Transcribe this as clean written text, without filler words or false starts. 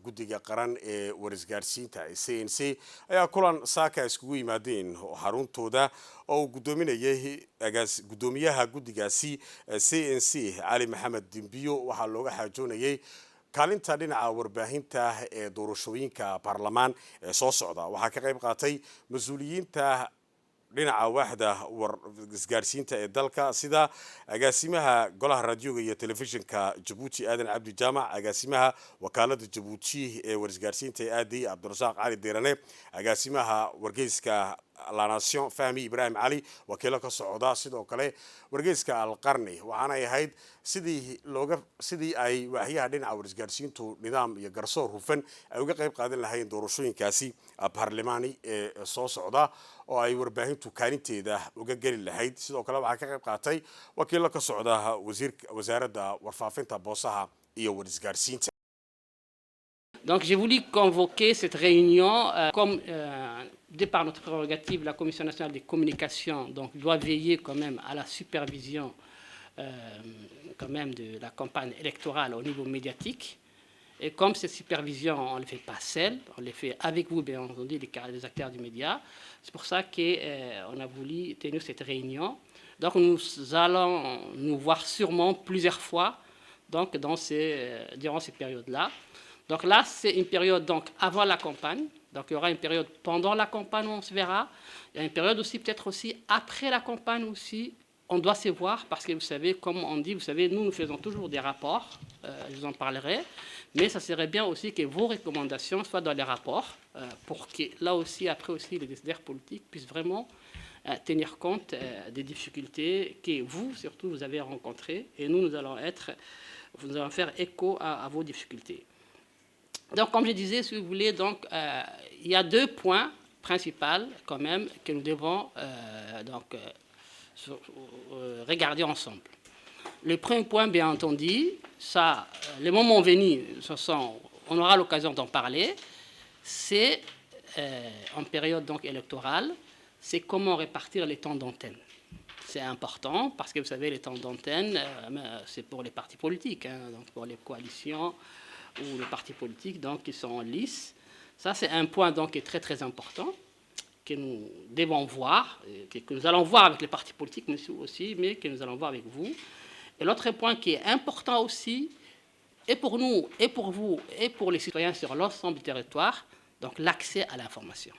guddiga qaran ee warisgaarsiinta CNC ayaa kulan saaka iskugu yimaadeen xaruntooda oo uu gudoominayay gudoomiyaha guddigaasi CNC Cali Maxamed Dimbiyo waxaa looga xaajoonayay kaalinta dhinaca warbaahinta ee doorashooyinka baarlamaan ee soo socda waxaa ka qayb qaatay mas'uuliyiinta dhinaca waaxda isgaarsiinta ee dalka sida agaasimaha golaha raadiyoga iyo telefishinka Djibouti Aadan Cabdi Jaamac agaasimaha wakaalada Djibouti ee warisgaarsiinta ee aadi Abdurrasaaq Cali Deerane agaasimaha wargeyska La Nation Fahmi Ibrahim Ali wakiilo ka socda sidoo kale wargeyska Al Qarni waxaana ay ahayd sidii ay waaxyaha dhinaca warisgaarsiintu nidaam iyo garsoor hufan ay uga qayb qaadan lahayn doorashooyinkaasi baarlamaani ee soo socda oo ay warbaahintu kaalinteeda uga geli lahayd sidoo kale waxaa ka qayb qaatay wakiilo ka socda wasaaradda warfaafinta boosaha iyo warisgaarsiinta. Donc j'ai voulu convoquer cette réunion comme de par notre prérogative, la Commission nationale des communications donc, doit veiller quand même à la supervision quand même de la campagne électorale au niveau médiatique. Et comme cette supervision, on ne le fait pas seul, on le fait avec vous, bien entendu, les acteurs du média. C'est pour ça qu'on a voulu tenir cette réunion. Donc nous allons nous voir sûrement plusieurs fois donc, durant cette période-là. Donc là, c'est une période donc, avant la campagne. Donc il y aura une période pendant la campagne où on se verra. Il y a une période aussi, peut-être aussi après la campagne aussi. On doit se voir parce que vous savez, comme on dit, vous savez, nous faisons toujours des rapports. Je vous en parlerai. Mais ça serait bien aussi que vos recommandations soient dans les rapports pour que là aussi, après aussi, les décideurs politiques puissent vraiment tenir compte des difficultés que vous, surtout, vous avez rencontrées. Et nous allons faire écho à vos difficultés. Donc, comme je disais, si vous voulez, donc, il y a deux points principaux quand même que nous devons regarder ensemble. Le premier point, bien entendu, ça, les moments venus, on aura l'occasion d'en parler, c'est en période donc, électorale, c'est comment répartir les temps d'antenne. C'est important parce que vous savez, les temps d'antenne, c'est pour les partis politiques, hein, donc pour les coalitions ou les partis politiques donc, qui sont en lice. Ça, c'est un point donc, qui est très, très important, que nous devons voir, que nous allons voir avec les partis politiques aussi, mais que nous allons voir avec vous. Et l'autre point qui est important aussi, et pour nous, et pour vous, et pour les citoyens sur l'ensemble du territoire, donc l'accès à l'information.